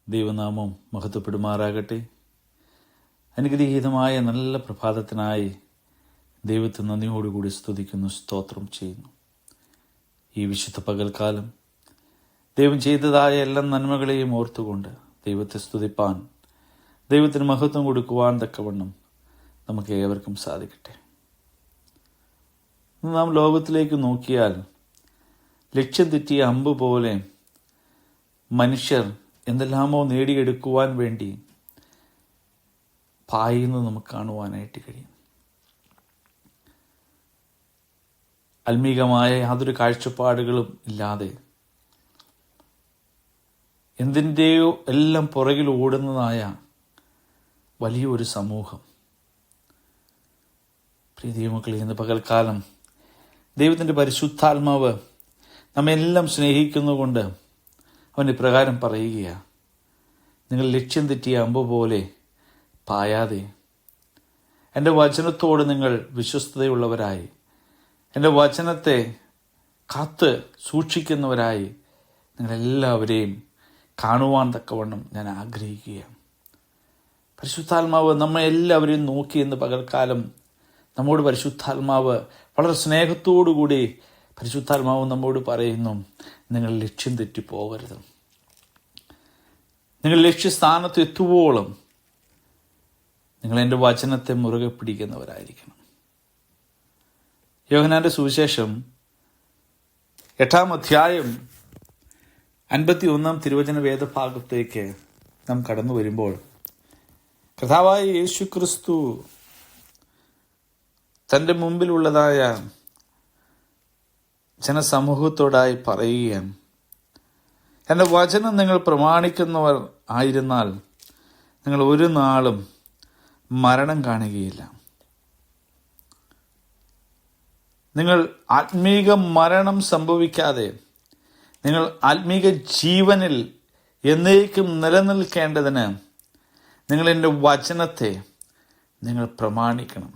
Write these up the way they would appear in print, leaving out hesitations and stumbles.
ദൈവനാമം മഹത്വപ്പെടുമാറാകട്ടെ. അനുഗ്രഹീതമായ നല്ല പ്രഭാതത്തിനായി ദൈവത്തെ നന്ദിയോടുകൂടി സ്തുതിക്കുന്നു, സ്തോത്രം ചെയ്യുന്നു. ഈ വിശുദ്ധ പകൽക്കാലം ദൈവം ചെയ്തതായ എല്ലാ നന്മകളെയും ഓർത്തുകൊണ്ട് ദൈവത്തെ സ്തുതിപ്പാൻ, ദൈവത്തിന് മഹത്വം കൊടുക്കുവാൻ തക്കവണ്ണം നമുക്ക് ഏവർക്കും സാധിക്കട്ടെ. നാം ലോകത്തിലേക്ക് നോക്കിയാൽ ലക്ഷ്യം തെറ്റിയ അമ്പ് പോലെ മനുഷ്യർ എന്തെല്ലാമോ നേടിയെടുക്കുവാൻ വേണ്ടി പായുന്നത് നമുക്ക് കാണുവാനായിട്ട് കഴിയും. ആത്മീകമായ യാതൊരു കാഴ്ചപ്പാടുകളും ഇല്ലാതെ എന്തിൻ്റെയോ എല്ലാം പുറകിൽ ഓടുന്നതായ വലിയൊരു സമൂഹം. പ്രിയ ദൈവമക്കളെ, ഇന്ന് പകൽക്കാലം ദൈവത്തിൻ്റെ പരിശുദ്ധാത്മാവ് നമ്മെല്ലാം സ്നേഹിക്കുന്നുകൊണ്ട് അവൻ ഇപ്രകാരം പറയുകയാണ്: നിങ്ങൾ ലക്ഷ്യം തെറ്റിയ അമ്പ് പോലെ പായാതെ എൻ്റെ വചനത്തോട് നിങ്ങൾ വിശ്വസ്തതയുള്ളവരായി, എൻ്റെ വചനത്തെ കാത്ത് സൂക്ഷിക്കുന്നവരായി നിങ്ങളെല്ലാവരെയും കാണുവാൻ തക്കവണ്ണം ഞാൻ ആഗ്രഹിക്കുകയാണ്. പരിശുദ്ധാത്മാവ് നമ്മെ എല്ലാവരെയും നോക്കി എന്ന് പകൽക്കാലം നമ്മോട് പരിശുദ്ധാത്മാവ് വളരെ സ്നേഹത്തോടുകൂടി പരിശുദ്ധാത്മാവ് നമ്മോട് പറയുന്നു: നിങ്ങൾ ലക്ഷ്യം തെറ്റിപ്പോകരുത്. നിങ്ങൾ ലക്ഷ്യസ്ഥാനത്ത് എത്തുവോളം നിങ്ങൾ എൻ്റെ വചനത്തെ മുറുകെ പിടിക്കുന്നവരായിരിക്കണം. യോഹന്നാന്റെ സുവിശേഷം 8-ാം അധ്യായം 51-ാം തിരുവചന വേദഭാഗത്തേക്ക് നാം കടന്നു വരുമ്പോൾ കർത്താവായ യേശു ക്രിസ്തു തൻ്റെ മുമ്പിലുള്ളതായ ജനസമൂഹത്തോടായി പറയുകയാണ്: എൻ്റെ വചനം നിങ്ങൾ പ്രമാണിക്കുന്നവർ ആയിരുന്നാൽ നിങ്ങൾ ഒരു നാളും മരണം കാണുകയില്ല. നിങ്ങൾ ആത്മീക മരണം സംഭവിക്കാതെ നിങ്ങൾ ആത്മീക ജീവനിൽ എന്നേക്കും നിലനിൽക്കേണ്ടതിന് നിങ്ങൾ എൻ്റെ വചനത്തെ നിങ്ങൾ പ്രമാണിക്കണം.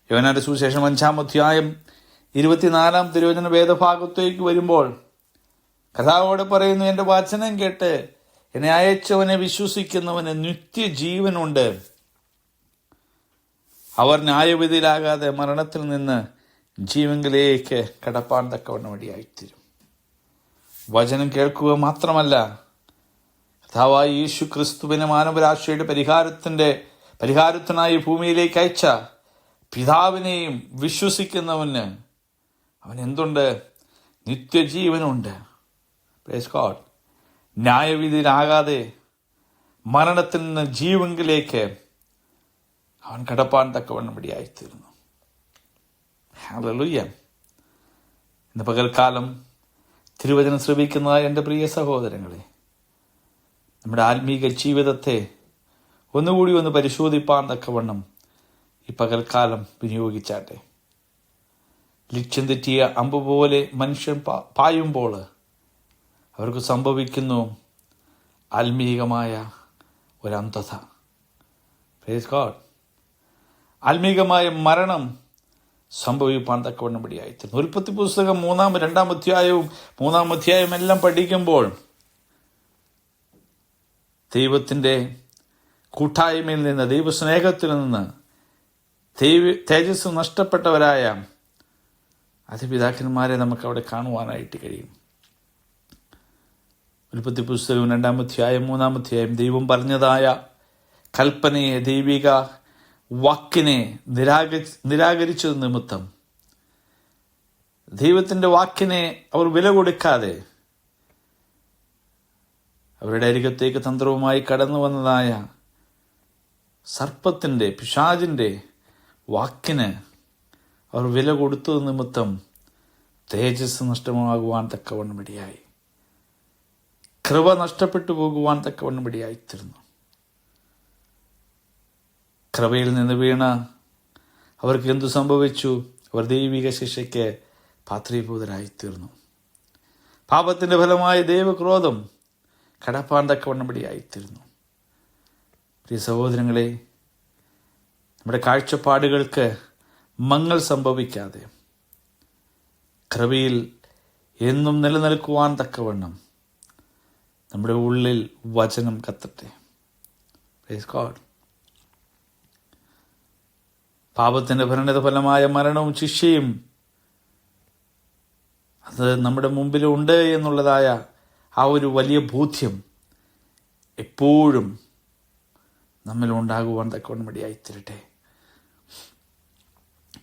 യോഹന്നാന്റെ സുവിശേഷം 5-ാം അധ്യായം 24-ാം തിരുവചന വേദഭാഗത്തേക്ക് വരുമ്പോൾ കർത്താവോട് പറയുന്നു: എൻ്റെ വചനം കേട്ട് എന്നെ അയച്ചവനെ വിശ്വസിക്കുന്നവന് നിത്യജീവനുണ്ട്. അവർ ന്യായവിധിയിലാകാതെ മരണത്തിൽ നിന്ന് ജീവങ്കിലേക്ക് കടപ്പാൻ തക്കവണ്ണം വഴിയായിത്തീരും. വചനം കേൾക്കുക മാത്രമല്ല, കർത്താവായ യേശു ക്രിസ്തുവിനെ മാനവരാശിയുടെ പരിഹാരത്തിനായി ഭൂമിയിലേക്ക് അയച്ച പിതാവിനെയും വിശ്വസിക്കുന്നവന് അവൻ എന്തുണ്ട്? നിത്യജീവനുണ്ട്. Praise God. ന്യായവിധിയിലാകാതെ മരണത്തിൽ നിന്ന് ജീവങ്കിലേക്ക് അവൻ കടപ്പാൻ തക്കവണ്ണം ഇടയായിത്തീരുന്നു. ഹല്ലേലൂയ. ഇന്ന് പകൽക്കാലം തിരുവചനം ശ്രവിക്കുന്നതായ എൻ്റെ പ്രിയ സഹോദരങ്ങളെ, നമ്മുടെ ആത്മീക ജീവിതത്തെ ഒന്നുകൂടി ഒന്ന് പരിശോധിപ്പാൻ തക്കവണ്ണം ഈ പകൽക്കാലം വിനിയോഗിച്ചാട്ടെ. ലക്ഷ്യം തെറ്റിയ അമ്പ് പോലെ മനുഷ്യൻ പായുമ്പോൾ അവർക്ക് സംഭവിക്കുന്നു ആത്മീകമായ ഒരന്ധത. Praise God. ആത്മീകമായ മരണം സംഭവിപ്പാൻ തക്കവണ്ണം ഇടയായിത്തീരുന്നു. ഉൽപ്പത്തി പുസ്തകം 2-ാം അധ്യായവും 3-ാം അധ്യായവും എല്ലാം പഠിക്കുമ്പോൾ ദൈവത്തിൻ്റെ കൂട്ടായ്മയിൽ നിന്ന്, ദൈവസ്നേഹത്തിൽ നിന്ന് തേജസ് നഷ്ടപ്പെട്ടവരായ അതിപിതാക്കന്മാരെ നമുക്ക് അവിടെ കാണുവാനായിട്ട് കഴിയും. ഉൽപ്പത്തി പുസ്തകം 2-ാം അധ്യായം 3-ാം അധ്യായം ദൈവം പറഞ്ഞതായ കൽപ്പനയെ, ദൈവിക വാക്കിനെ നിരാകരിച്ചത് നിമിത്തം, ദൈവത്തിൻ്റെ വാക്കിനെ അവർ വില കൊടുക്കാതെ അവരുടെ അരികത്തേക്ക് തന്ത്രവുമായി കടന്നു വന്നതായ സർപ്പത്തിൻ്റെ, പിശാചിൻ്റെ വാക്കിന് അവർ വില കൊടുത്തത് നിമിത്തം തേജസ് നഷ്ടമാകുവാൻ തക്കവണ്ണം ഇടയായി. കൃപ നഷ്ടപ്പെട്ടു പോകുവാൻ തക്കവണ്ണം ഇടയായിത്തീർന്നു. കൃപയിൽ നിന്ന് വീണ അവർക്ക് എന്തു സംഭവിച്ചു? അവർ ദൈവിക ശിക്ഷയ്ക്ക് പാത്രീഭൂതരായിത്തീർന്നു. പാപത്തിൻ്റെ ഫലമായ ദൈവക്രോധം കടപ്പാൻ തക്കവണ്ണം ഇടയായിത്തീർന്നു. പ്രിയ സഹോദരങ്ങളെ, നമ്മുടെ കാഴ്ചപ്പാടുകൾക്ക് മങ്ങൽ സംഭവിക്കാതെ കൃപയിൽ എന്നും നിലനിൽക്കുവാൻ തക്കവണ്ണം നമ്മുടെ ഉള്ളിൽ വചനം കത്തട്ടെ. Praise God. പാപത്തിന്റെ പരിണത ഫലമായ മരണവും ശിക്ഷയും അത് നമ്മുടെ മുമ്പിലുണ്ട് എന്നുള്ളതായ ആ ഒരു വലിയ ബോധ്യം എപ്പോഴും നമ്മിൽ ഉണ്ടാകുവാൻ തക്കവണ്ണം ഇടയായിത്തീരട്ടെ.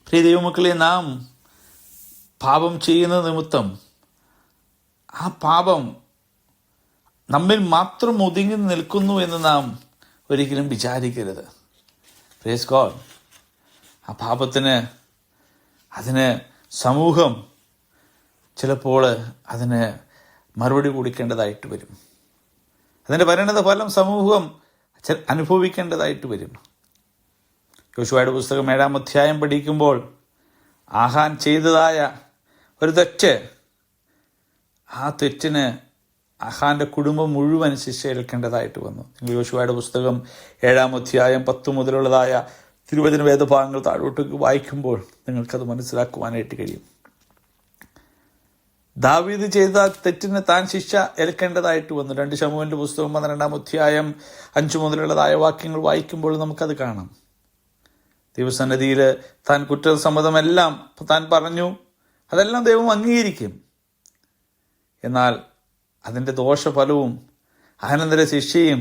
പ്രിയ ദൈവമക്കളെ, നാം പാപം ചെയ്യുന്ന നിമിത്തം ആ പാപം നമ്മിൽ മാത്രം ഒതുങ്ങി നിൽക്കുന്നു എന്ന് നാം ഒരിക്കലും വിചാരിക്കരുത്. Praise God. ആ പാപത്തിന് അതിന് സമൂഹം ചിലപ്പോൾ അതിന് മറുപടി കൊടുക്കേണ്ടതായിട്ട് വരും. അതിൻ്റെ പരിണത ഫലം സമൂഹം അനുഭവിക്കേണ്ടതായിട്ട് വരും. യോശുവയുടെ പുസ്തകം 7-ാം അധ്യായം പഠിക്കുമ്പോൾ ആഹാൻ ചെയ്തതായ ഒരു തെറ്റ്, ആ തെറ്റിന് ആഹാന്റെ കുടുംബം മുഴുവൻ ശിക്ഷ ഏൽക്കേണ്ടതായിട്ട് വന്നു. യോശുവയുടെ പുസ്തകം 7-ാം അധ്യായം 10 മുതലുള്ളതായ തിരുവചന വേദഭാഗങ്ങൾ താഴോട്ട് വായിക്കുമ്പോൾ നിങ്ങൾക്കത് മനസ്സിലാക്കുവാനായിട്ട് കഴിയും. ദാവീദ് ചെയ്ത തെറ്റിന് താൻ ശിക്ഷ ഏൽക്കേണ്ടതായിട്ട് വന്നു. 2 ശമൂവേലിന്റെ പുസ്തകം 12-ാം അധ്യായം 5 മുതലുള്ളതായ വാക്യങ്ങൾ വായിക്കുമ്പോൾ നമുക്കത് കാണാം. ദൈവസന്നിധിയിൽ താൻ കുറ്റസമ്മതമെല്ലാം താൻ പറഞ്ഞു, അതെല്ലാം ദൈവം അംഗീകരിക്കും. എന്നാൽ അതിൻ്റെ ദോഷഫലവും അനന്തര ശിക്ഷയും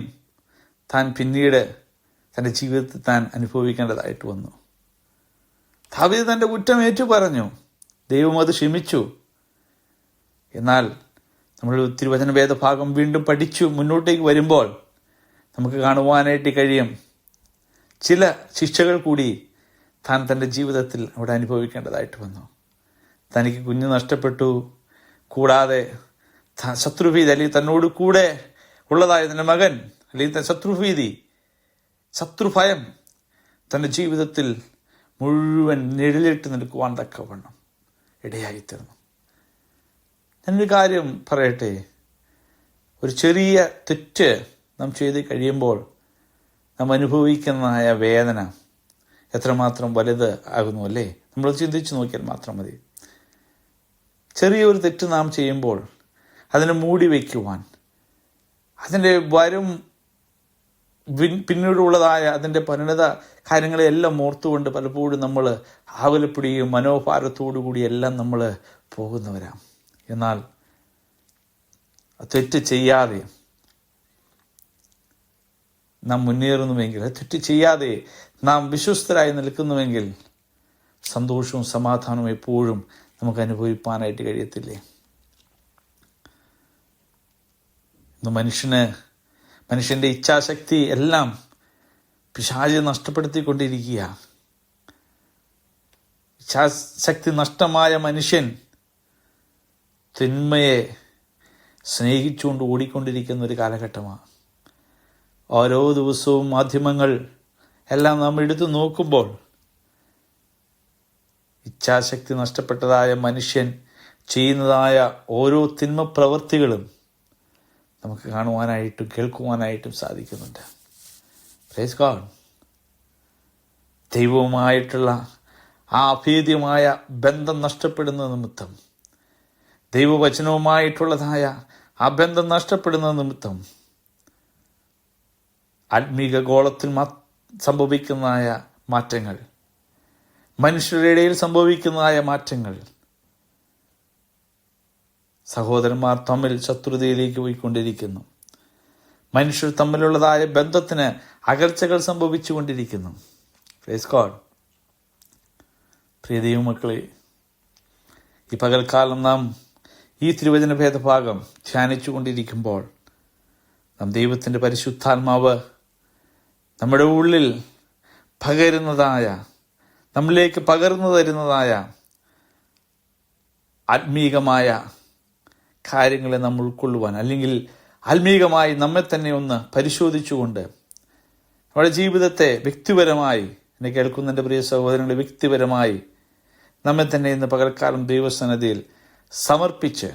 താൻ പിന്നീട് തൻ്റെ ജീവിതത്തിൽ താൻ അനുഭവിക്കേണ്ടതായിട്ട് വന്നു. ദാവീദ് തൻ്റെ കുറ്റം ഏറ്റു പറഞ്ഞു, ദൈവം അത് ക്ഷമിച്ചു. എന്നാൽ നമ്മൾ തിരുവചന വേദഭാഗം വീണ്ടും പഠിച്ചു മുന്നോട്ടേക്ക് വരുമ്പോൾ നമുക്ക് കാണുവാനായിട്ട് കഴിയും, ചില ശിക്ഷകൾ കൂടി താൻ തൻ്റെ ജീവിതത്തിൽ അവിടെ അനുഭവിക്കേണ്ടതായിട്ട് വന്നു. തനിക്ക് കുഞ്ഞ് നഷ്ടപ്പെട്ടു, കൂടാതെ ശത്രുഭീതി അല്ലെങ്കിൽ തന്നോട് കൂടെ ഉള്ളതായ തൻ്റെ മകൻ അല്ലെങ്കിൽ ശത്രുഭീതി, ശത്രുഭയം തൻ്റെ ജീവിതത്തിൽ മുഴുവൻ നിഴലിട്ട് നിൽക്കുവാൻ തക്കവണ്ണം ഇടയായിത്തീർന്നു. ഞാനൊരു കാര്യം പറയട്ടെ, ഒരു ചെറിയ തെറ്റ് നാം ചെയ്ത് കഴിയുമ്പോൾ നാം അനുഭവിക്കുന്നതായ വേദന എത്രമാത്രം വലുത് ആകുന്നു അല്ലേ? നമ്മൾ ചിന്തിച്ച് നോക്കിയാൽ മാത്രം മതി. ചെറിയൊരു തെറ്റ് നാം ചെയ്യുമ്പോൾ അതിനെ മൂടി വയ്ക്കുവാൻ, അതിൻ്റെ വരും പിന്നീടുള്ളതായ അതിൻ്റെ പരിണത കാര്യങ്ങളെല്ലാം ഓർത്തുകൊണ്ട് പലപ്പോഴും നമ്മൾ ആവലപ്പെടുകയും മനോഭാരത്തോടു കൂടിയെല്ലാം നമ്മൾ പോകുന്നവരാം. എന്നാൽ തെറ്റ് ചെയ്യാതെ നാം മുന്നേറുന്നുവെങ്കിൽ, തെറ്റ് ചെയ്യാതെ നാം വിശ്വസ്തരായി നിൽക്കുന്നുവെങ്കിൽ സന്തോഷവും സമാധാനവും എപ്പോഴും നമുക്ക് അനുഭവിപ്പാനായിട്ട് കഴിയത്തില്ലേ? ഇന്ന് മനുഷ്യന്റെ ഇച്ഛാശക്തി എല്ലാം പിശാച് നഷ്ടപ്പെടുത്തിക്കൊണ്ടിരിക്കുക. ഇച്ഛാശക്തി നഷ്ടമായ മനുഷ്യൻ തിന്മയെ സ്നേഹിച്ചുകൊണ്ട് ഓടിക്കൊണ്ടിരിക്കുന്ന ഒരു കാലഘട്ടമാണ്. ഓരോ ദിവസവും മാധ്യമങ്ങൾ എല്ലാം നാം എടുത്തു നോക്കുമ്പോൾ ഇച്ഛാശക്തി നഷ്ടപ്പെട്ടതായ മനുഷ്യൻ ചെയ്യുന്നതായ ഓരോ തിന്മ പ്രവൃത്തികളും നമുക്ക് കാണുവാനായിട്ടും കേൾക്കുവാനായിട്ടും സാധിക്കുന്നുണ്ട്. Praise God. ദൈവവുമായിട്ടുള്ള ആ അഭേദ്യമായ ബന്ധം നഷ്ടപ്പെടുന്ന നിമിത്തം, ദൈവവചനവുമായിട്ടുള്ളതായ ആ ബന്ധം നഷ്ടപ്പെടുന്ന നിമിത്തം ആത്മീക ഗോളത്തിൽ സംഭവിക്കുന്നതായ മാറ്റങ്ങൾ, മനുഷ്യരുടെ ഇടയിൽ സംഭവിക്കുന്നതായ മാറ്റങ്ങൾ, സഹോദരന്മാർ തമ്മിൽ ശത്രുതയിലേക്ക് പോയിക്കൊണ്ടിരിക്കുന്നു. മനുഷ്യർ തമ്മിലുള്ളതായ ബന്ധത്തിന് അകൽച്ചകൾ സംഭവിച്ചുകൊണ്ടിരിക്കുന്നു. Praise God. പ്രിയ ദൈവമക്കളെ, ഈ പകൽക്കാലം നാം ഈ തിരുവചന ഭേദഭാഗം ധ്യാനിച്ചു കൊണ്ടിരിക്കുമ്പോൾ നാം ദൈവത്തിൻ്റെ പരിശുദ്ധാത്മാവ് നമ്മുടെ ഉള്ളിൽ പകരുന്നതായ, നമ്മിലേക്ക് പകർന്നു തരുന്നതായ ആത്മീകമായ കാര്യങ്ങളെ നാം ഉൾക്കൊള്ളുവാൻ, അല്ലെങ്കിൽ ആത്മീകമായി നമ്മെ തന്നെ ഒന്ന് പരിശോധിച്ചുകൊണ്ട് നമ്മുടെ ജീവിതത്തെ വ്യക്തിപരമായി, എന്നെ കേൾക്കുന്ന എൻ്റെ പ്രിയ സഹോദരങ്ങളെ, വ്യക്തിപരമായി നമ്മെ തന്നെ ഇന്ന് പകൽക്കാലം ദൈവസന്നിധിയിൽ സമർപ്പിച്ച്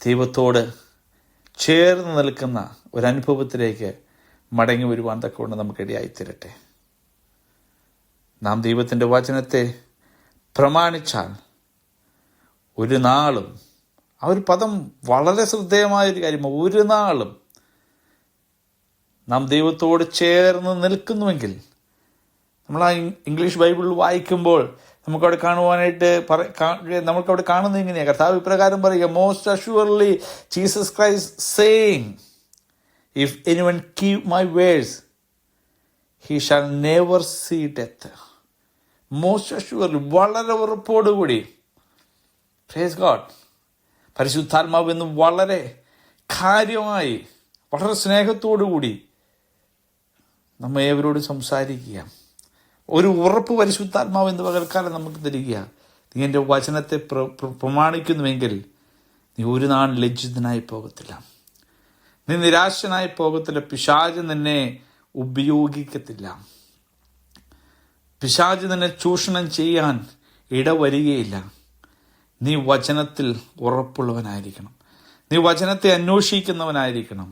ദൈവത്തോട് ചേർന്ന് നിൽക്കുന്ന ഒരനുഭവത്തിലേക്ക് മടങ്ങി വരുവാൻ തക്കവണ്ണം നമുക്കിടയായിത്തീരട്ടെ. നാം ദൈവത്തിൻ്റെ വചനത്തെ പ്രമാണിച്ചാൽ ഒരു നാളും ആ ഒരു പദം വളരെ ശ്രദ്ധേയമായൊരു കാര്യമാണ്. ഒരു നാളും നാം ദൈവത്തോട് ചേർന്ന് നിൽക്കുന്നുവെങ്കിൽ, നമ്മൾ ആ ഇംഗ്ലീഷ് ബൈബിളിൽ വായിക്കുമ്പോൾ നമുക്കവിടെ കാണുവാനായിട്ട് നമുക്കവിടെ കാണുന്നത് ഇങ്ങനെയാണ്. കർത്താവ് ഇപ്രകാരം പറയുക, most assuredly Jesus Christ saying, if anyone keep my words he shall never see death. Most assuredly, വളരെ ഉറപ്പോടുകൂടി. Praise God. പരിശുദ്ധാത്മാവ് എന്ന് വളരെ കാര്യമായി, വളരെ സ്നേഹത്തോടുകൂടി നമ്മെ ഏവരോട് സംസാരിക്കുക. ഒരു ഉറപ്പ് പരിശുദ്ധാത്മാവ് എന്ന് പകൽക്കാലം നമുക്ക് തരിക. നീ എൻ്റെ വചനത്തെ പ്രമാണിക്കുന്നുവെങ്കിൽ നീ ഒരു നാൾ ലജ്ജിതനായി പോകത്തില്ല, നീ നിരാശനായി പോകത്തില്ല. പിശാച് നിന്നെ ഉപയോഗിക്കത്തില്ല, പിശാച് നിന്നെ ചൂഷണം ചെയ്യാൻ ഇടവരികയില്ല. നീ വചനത്തിൽ ഉറപ്പുള്ളവനായിരിക്കണം, നീ വചനത്തെ അന്വേഷിക്കുന്നവനായിരിക്കണം.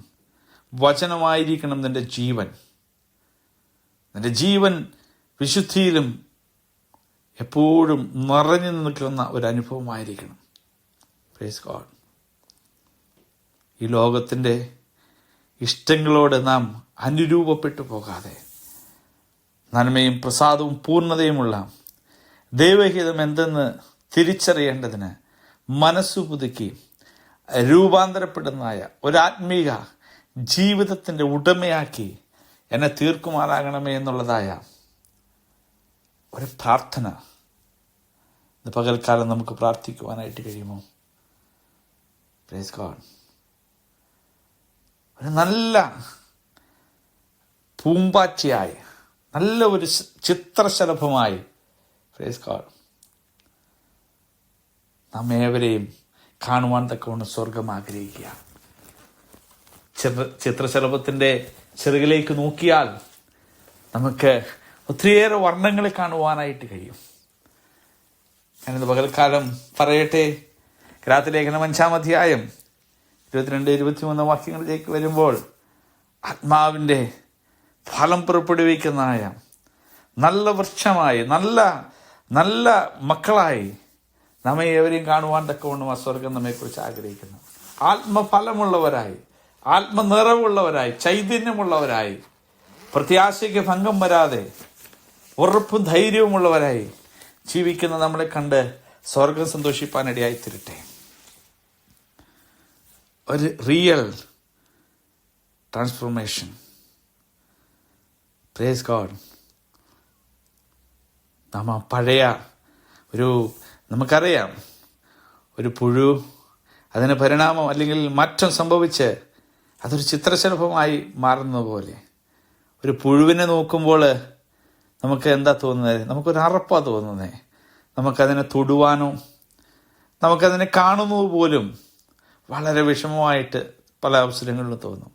വചനമായിരിക്കണം നിന്റെ ജീവൻ. നിന്റെ ജീവൻ വിശുദ്ധിയിലും എപ്പോഴും നിറഞ്ഞു നിൽക്കുന്ന ഒരു അനുഭവമായിരിക്കണം. Praise God. ഈ ലോകത്തിൻ്റെ ഇഷ്ടങ്ങളോട് നാം അനുരൂപപ്പെട്ടു പോകാതെ നന്മയും പ്രസാദവും പൂർണ്ണതയുമുള്ള ദൈവഹിതം എന്തെന്ന് തിരിച്ചറിയേണ്ടതിന് മനസ്സു പുതുക്കി രൂപാന്തരപ്പെടുന്നതായ ഒരാത്മീക ജീവിതത്തിൻ്റെ ഉടമയാക്കി എന്നെ തീർക്കുമാറാകണമേ എന്നുള്ളതായ ഒരു പ്രാർത്ഥന ഇന്ന് പകൽക്കാലം നമുക്ക് പ്രാർത്ഥിക്കുവാനായിട്ട് കഴിയുമോ? Praise God. ഒരു നല്ല പൂമ്പാറ്റയായി, നല്ല ഒരു ചിത്രശലഭമായി, പ്രൈസ് ഗോഡ്, നാം ഏവരെയും കാണുവാൻ തക്കവണ്ണം സ്വർഗം ആഗ്രഹിക്കുക. ചിത്രശലഭത്തിൻ്റെ ചെറുകിലേക്ക് നോക്കിയാൽ നമുക്ക് ഒത്തിരിയേറെ വർണ്ണങ്ങളെ കാണുവാനായിട്ട് കഴിയും. ഞാനിന്ന് പകൽക്കാലം പറയട്ടെ, ഗലാത്യലേഖനം 5-ാം അധ്യായം 22-23 വാക്യങ്ങളിലേക്ക് വരുമ്പോൾ, ആത്മാവിൻ്റെ ഫലം പുറപ്പെടുവിക്കുന്നതായ നല്ല വൃക്ഷമായി, നല്ല നല്ല മക്കളായി നമ്മെ ഏവരെയും കാണുവാൻ തക്കവണ്ണം ആ സ്വർഗം നമ്മെക്കുറിച്ച് ആഗ്രഹിക്കുന്നു. ആത്മഫലമുള്ളവരായി, ആത്മനിറവുള്ളവരായി, ചൈതന്യമുള്ളവരായി, പ്രത്യാശയ്ക്ക് ഭംഗം വരാതെ ഉറപ്പും ധൈര്യവുമുള്ളവരായി ജീവിക്കുന്ന നമ്മളെ കണ്ട് സ്വർഗം സന്തോഷിപ്പാനിടയായി തീരട്ടെ. ഒരു റിയൽ ട്രാൻസ്ഫോർമേഷൻ. Praise God. നമ്മ പഴയ നമുക്കറിയാം, ഒരു പുഴു, അതിന് പരിണാമം അല്ലെങ്കിൽ മാറ്റം സംഭവിച്ച് അതൊരു ചിത്രശലഭമായി മാറുന്നത് പോലെ ഒരു പുഴുവിനെ നോക്കുമ്പോൾ നമുക്ക് എന്താ തോന്നുന്നത്? നമുക്കൊരു അറപ്പാണ് തോന്നുന്നത്. നമുക്കതിനെ തൊടുവാനോ നമുക്കതിനെ കാണുന്നത് പോലും വളരെ വിഷമമായിട്ട് പല അവസരങ്ങളിലും തോന്നും.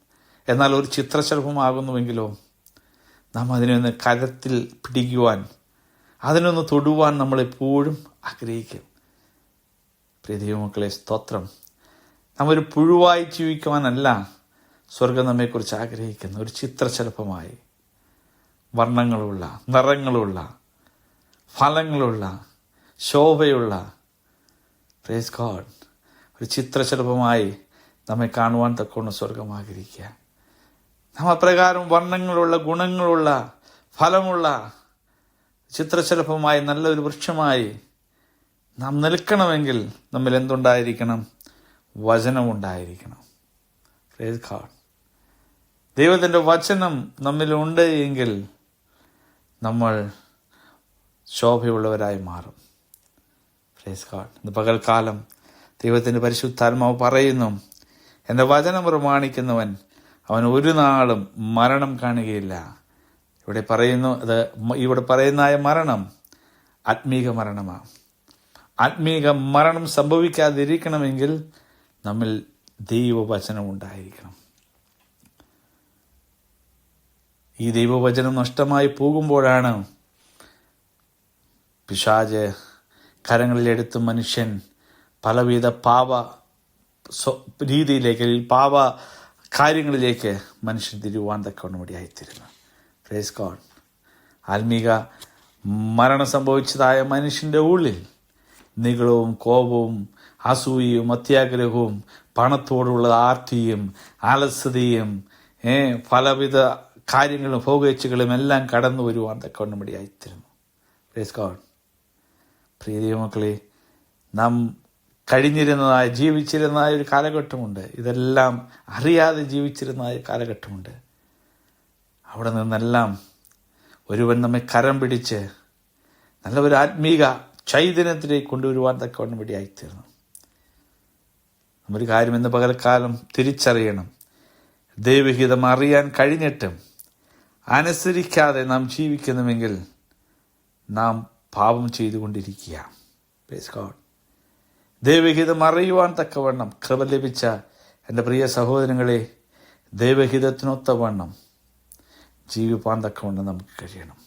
എന്നാൽ ഒരു ചിത്രശലഭമാകുന്നുവെങ്കിലോ നാം അതിനൊന്ന് കരത്തിൽ പിടിക്കുവാൻ, അതിനൊന്ന് തൊടുവാൻ നമ്മളെപ്പോഴും ആഗ്രഹിക്കും. പ്രിയ ദൈവമക്കളെ, സ്തോത്രം. നാം ഒരു പുഴുവായി ജീവിക്കുവാനല്ല സ്വർഗം നമ്മെക്കുറിച്ച് ആഗ്രഹിക്കുന്ന ഒരു ചിത്രശലഭമായി, വർണ്ണങ്ങളുള്ള, നിറങ്ങളുള്ള, ഫലങ്ങളുള്ള, ശോഭയുള്ള, പ്രൈസ് ഗോഡ്, ഒരു ചിത്രശലഭമായി നമ്മെ കാണുവാൻ തക്കവണ്ണം സ്വർഗം ആഗ്രഹിക്കുക. നാം അപ്രകാരം വർണ്ണങ്ങളുള്ള, ഗുണങ്ങളുള്ള, ഫലമുള്ള ചിത്രശലഭമായി, നല്ലൊരു വൃക്ഷമായി നാം നിൽക്കണമെങ്കിൽ നമ്മിൽ എന്തുണ്ടായിരിക്കണം? വചനമുണ്ടായിരിക്കണം. Praise God. ദൈവത്തിൻ്റെ വചനം നമ്മിലുണ്ട് എങ്കിൽ നമ്മൾ ശോഭയുള്ളവരായി മാറും. Praise God. ഇന്ന് പകൽക്കാലം ദൈവത്തിൻ്റെ പരിശുദ്ധാത്മാവ് പറയുന്നു, എൻ്റെ വചനം പ്രമാണിക്കുന്നവൻ അവൻ ഒരു നാളും മരണം കാണുകയില്ല. ഇവിടെ പറയുന്നതായ മരണം ആത്മീക മരണമാണ്. ആത്മീക മരണം സംഭവിക്കാതിരിക്കണമെങ്കിൽ നമ്മിൽ ദൈവവചനം ഉണ്ടായിരിക്കണം. ഈ ദൈവവചനം നഷ്ടമായി പോകുമ്പോഴാണ് പിശാച് കരങ്ങളിലെടുത്ത് മനുഷ്യൻ പലവിധ രീതിയിലേക്ക്, പാപ കാര്യങ്ങളിലേക്ക് മനുഷ്യൻ തിരുവാൻ തക്കവണ്ണം ഇടയായിത്തീരുന്നു. Praise God. ആത്മീക മരണം സംഭവിച്ചതായ മനുഷ്യൻ്റെ ഉള്ളിൽ നിഗളവും കോപവും അസൂയയും അത്യാഗ്രഹവും പണത്തോടുള്ള ആർത്തിയും അലസതയും പലവിധ കാര്യങ്ങളും ഭോഗേച്ഛകളും എല്ലാം കടന്നു വരുവാൻ തക്കവണ്ണം ഇടയായിത്തീരുന്നു. Praise God. പ്രിയ ദൈവമക്കളെ, നാം ജീവിച്ചിരുന്നതായ ഒരു കാലഘട്ടമുണ്ട്. ഇതെല്ലാം അറിയാതെ ജീവിച്ചിരുന്നതായ കാലഘട്ടമുണ്ട്. അവിടെ നിന്നെല്ലാം ഒരുവൻ നമ്മെ കരം പിടിച്ച് നല്ല ഒരു ആത്മീക ചൈതന്യത്തിലേക്ക് കൊണ്ടുവരുവാൻ തക്കവണ്ണം ഇടയായിത്തീർന്നു. നമ്മൊരു കാര്യം ഇന്ന് പകൽക്കാലം തിരിച്ചറിയണം. ദൈവഹിതം അറിയാൻ കഴിഞ്ഞിട്ടും അനുസരിക്കാതെ നാം ജീവിക്കുന്നുവെങ്കിൽ നാം പാപം ചെയ്തുകൊണ്ടിരിക്കുക. Praise God. ദൈവഹിതം അറിയുവാൻ തക്കവണ്ണം കൃപ ലഭിച്ച എൻ്റെ പ്രിയ സഹോദരങ്ങളെ, ദൈവഹിതത്തിനൊത്തവണ്ണം ജീവിപ്പാൻ തക്കവണ്ണം നമുക്ക് കഴിയണം.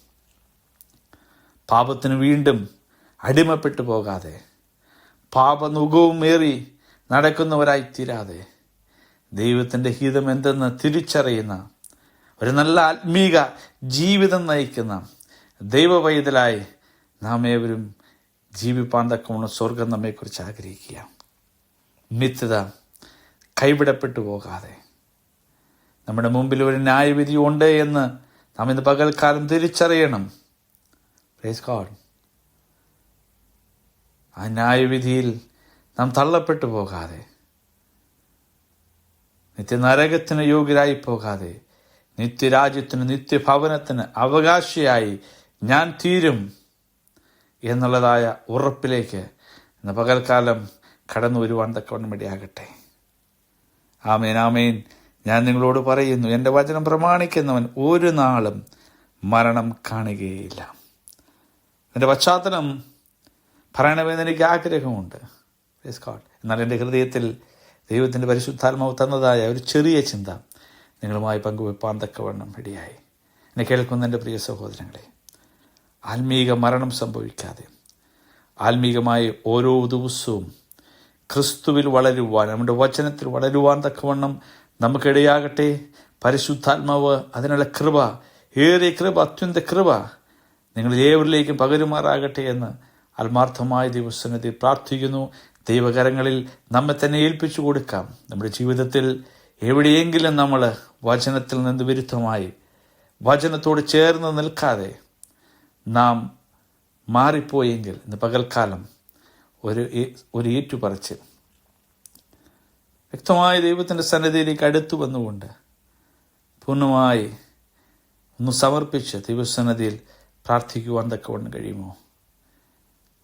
പാപത്തിന് വീണ്ടും അടിമപ്പെട്ടു പോകാതെ, പാപനുഖവും ഏറി നടക്കുന്നവരായി തീരാതെ, ദൈവത്തിൻ്റെ ഹിതം എന്തെന്ന് തിരിച്ചറിയുന്ന ഒരു നല്ല ആത്മീക ജീവിതം നയിക്കുന്ന ദൈവവൈതലായി നാം ഏവരും ജീവിപ്പാൻ തക്കവണ്ണം സ്വർഗം നമ്മെക്കുറിച്ച് ആഗ്രഹിക്കുക. നിത്യത കൈവിടപ്പെട്ടു പോകാതെ, നമ്മുടെ മുമ്പിൽ ഒരു ന്യായവിധി ഉണ്ട് എന്ന് നാം ഇന്ന് പകൽക്കാലം തിരിച്ചറിയണം. Praise God. ആ ന്യായവിധിയിൽ നാം തള്ളപ്പെട്ടു പോകാതെ, നിത്യനരകത്തിന് യോഗ്യരായി പോകാതെ, നിത്യരാജ്യത്തിന് നിത്യഭവനത്തിന് അവകാശിയായി ഞാൻ തീരും എന്നുള്ളതായ ഉറപ്പിലേക്ക് ഇന്ന് പകൽക്കാലം കടന്നു വരുവാൻ തക്കവണ്ണം ഇടയാകട്ടെ. ആമേൻ, ആമേൻ. ഞാൻ നിങ്ങളോട് പറയുന്നു, എൻ്റെ വചനം പ്രമാണിക്കുന്നവൻ ഒരു നാളും മരണം കാണുകയില്ല. എൻ്റെ പശ്ചാത്തലം പറയണമെന്ന് എനിക്ക് ആഗ്രഹമുണ്ട്. എന്നാൽ എൻ്റെ ഹൃദയത്തിൽ ദൈവത്തിൻ്റെ പരിശുദ്ധാത്മാവ് തന്നതായ ഒരു ചെറിയ ചിന്ത നിങ്ങളുമായി പങ്കുവെപ്പാൻ തക്കവണ്ണം ഇടയായി. എന്നെ കേൾക്കുന്ന എൻ്റെ പ്രിയ സഹോദരങ്ങളെ, ആത്മീക മരണം സംഭവിക്കാതെ ആത്മീകമായി ഓരോ ദിവസവും ക്രിസ്തുവിൽ വളരുവാൻ, നമ്മുടെ വചനത്തിൽ വളരുവാൻ തക്കവണ്ണം നമുക്കിടയാകട്ടെ. പരിശുദ്ധാത്മാവ് അതിനുള്ള കൃപ, ഏറിയ കൃപ, അത്യന്ത കൃപ നിങ്ങൾ ഏവരിലേക്കും പകരുമാറാകട്ടെ എന്ന് ആത്മാർത്ഥമായ ദൈവസന്നിധി പ്രാർത്ഥിക്കുന്നു. ദൈവകരങ്ങളിൽ നമ്മെ തന്നെ ഏൽപ്പിച്ചു കൊടുക്കാം. നമ്മുടെ ജീവിതത്തിൽ എവിടെയെങ്കിലും നമ്മൾ വചനത്തിൽ നിന്ന് വിരുദ്ധമായി, വചനത്തോട് ചേർന്ന് നിൽക്കാതെ നാം മാറിപ്പോയെങ്കിൽ ഇന്ന് പകൽക്കാലം ഒരു ഏറ്റുപറച്ച് വ്യക്തമായ ദൈവത്തിൻ്റെ സന്നിധിയിലേക്ക് അടുത്തു വന്നുകൊണ്ട് പൂർണ്ണമായി ഒന്ന് സമർപ്പിച്ച് ദൈവസന്നിധിയിൽ പ്രാർത്ഥിക്കുവാൻ തക്കവണ്ണം കഴിയുമോ?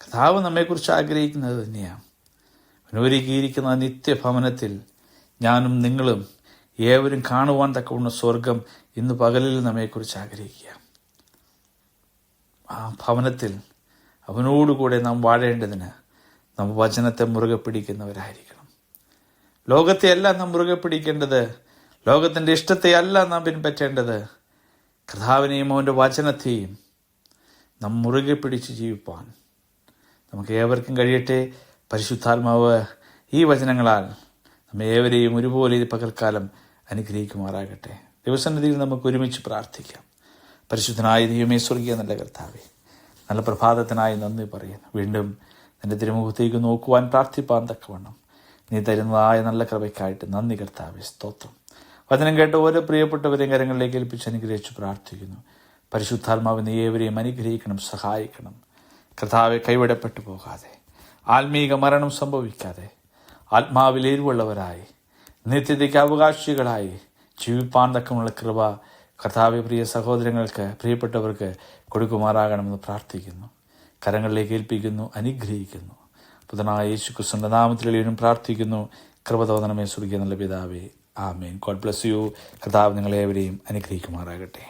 കർത്താവ് നമ്മെക്കുറിച്ച് ആഗ്രഹിക്കുന്നത് തന്നെയാണ്. അവനൊരുക്കിയിരിക്കുന്ന നിത്യഭവനത്തിൽ ഞാനും നിങ്ങളും ഏവരും കാണുവാൻ തക്കവണ്ണം സ്വർഗം ഇന്ന് പകലിൽ നമ്മെക്കുറിച്ച് ആഗ്രഹിക്കുക. ആ ഭവനത്തിൽ അവനോടുകൂടെ നാം വാഴേണ്ടതിന് നാം വചനത്തെ മുറുകെ പിടിക്കുന്നവരായിരിക്കണം. ലോകത്തെ അല്ല നാം മുറുകെ പിടിക്കേണ്ടത്, ലോകത്തിൻ്റെ ഇഷ്ടത്തെ അല്ല നാം പിൻപറ്റേണ്ടത്. കർത്താവിനെയും അവൻ്റെ വചനത്തെയും നാം മുറുകെ പിടിച്ച് ജീവിപ്പാൻ നമുക്ക് ഏവർക്കും കഴിയട്ടെ. പരിശുദ്ധാത്മാവ് ഈ വചനങ്ങളാൽ നമ്മെ ഏവരെയും ഒരുപോലെ ഈ പകൽക്കാലം അനുഗ്രഹിക്കുമാറാകട്ടെ. ദൈവസന്നിധിയിൽ നമുക്ക് ഒരുമിച്ച് പ്രാർത്ഥിക്കാം. പരിശുദ്ധനായ ദൈവമേ, സ്വർഗീയ നല്ല കർത്താവേ, നല്ല പ്രഭാതത്തിനായി നന്ദി പറയുന്നു. വീണ്ടും നിന്റെ തിരുമുഖത്തേക്ക് നോക്കുവാൻ പ്രാർത്ഥിപ്പാൻ തക്കവണ്ണം നീ തരുന്നതായ നല്ല കൃപയ്ക്കായിട്ട് നന്ദി കർത്താവേ, സ്തോത്രം. വചനം കേട്ട ഓരോ പ്രിയപ്പെട്ടവരെയും കരങ്ങളിലേക്ക് ഏൽപ്പിച്ച് അനുഗ്രഹിച്ച് പ്രാർത്ഥിക്കുന്നു. പരിശുദ്ധാത്മാവ് നീ ഏവരെയും അനുഗ്രഹിക്കണം, സഹായിക്കണം. കർത്താവെ, കൈവിടപ്പെട്ടു പോകാതെ, ആത്മീക മരണം സംഭവിക്കാതെ, ആത്മാവിൽ എരിവുള്ളവരായി നിത്യതയ്ക്ക് അവകാശികളായി ജീവിപ്പാൻ തക്കമുള്ള കൃപ കർത്താവെ പ്രിയ സഹോദരങ്ങൾക്ക്, പ്രിയപ്പെട്ടവർക്ക് കൊടുക്കുമാറാകണമെന്ന് പ്രാർത്ഥിക്കുന്നു. കരങ്ങളിലേക്ക് ഏൽപ്പിക്കുന്നു, അനുഗ്രഹിക്കുന്നു. പുത്രനായ യേശു ക്രിസ്തുവിന്റെ നാമത്തിലും പ്രാർത്ഥിക്കുന്നു. കൃപ തോന്നണമേ സ്വർഗീയ നല്ല പിതാവേ, ആമേൻ. God bless you. കർത്താവ് നിങ്ങളേവരെയും അനുഗ്രഹിക്കുമാറാകട്ടെ.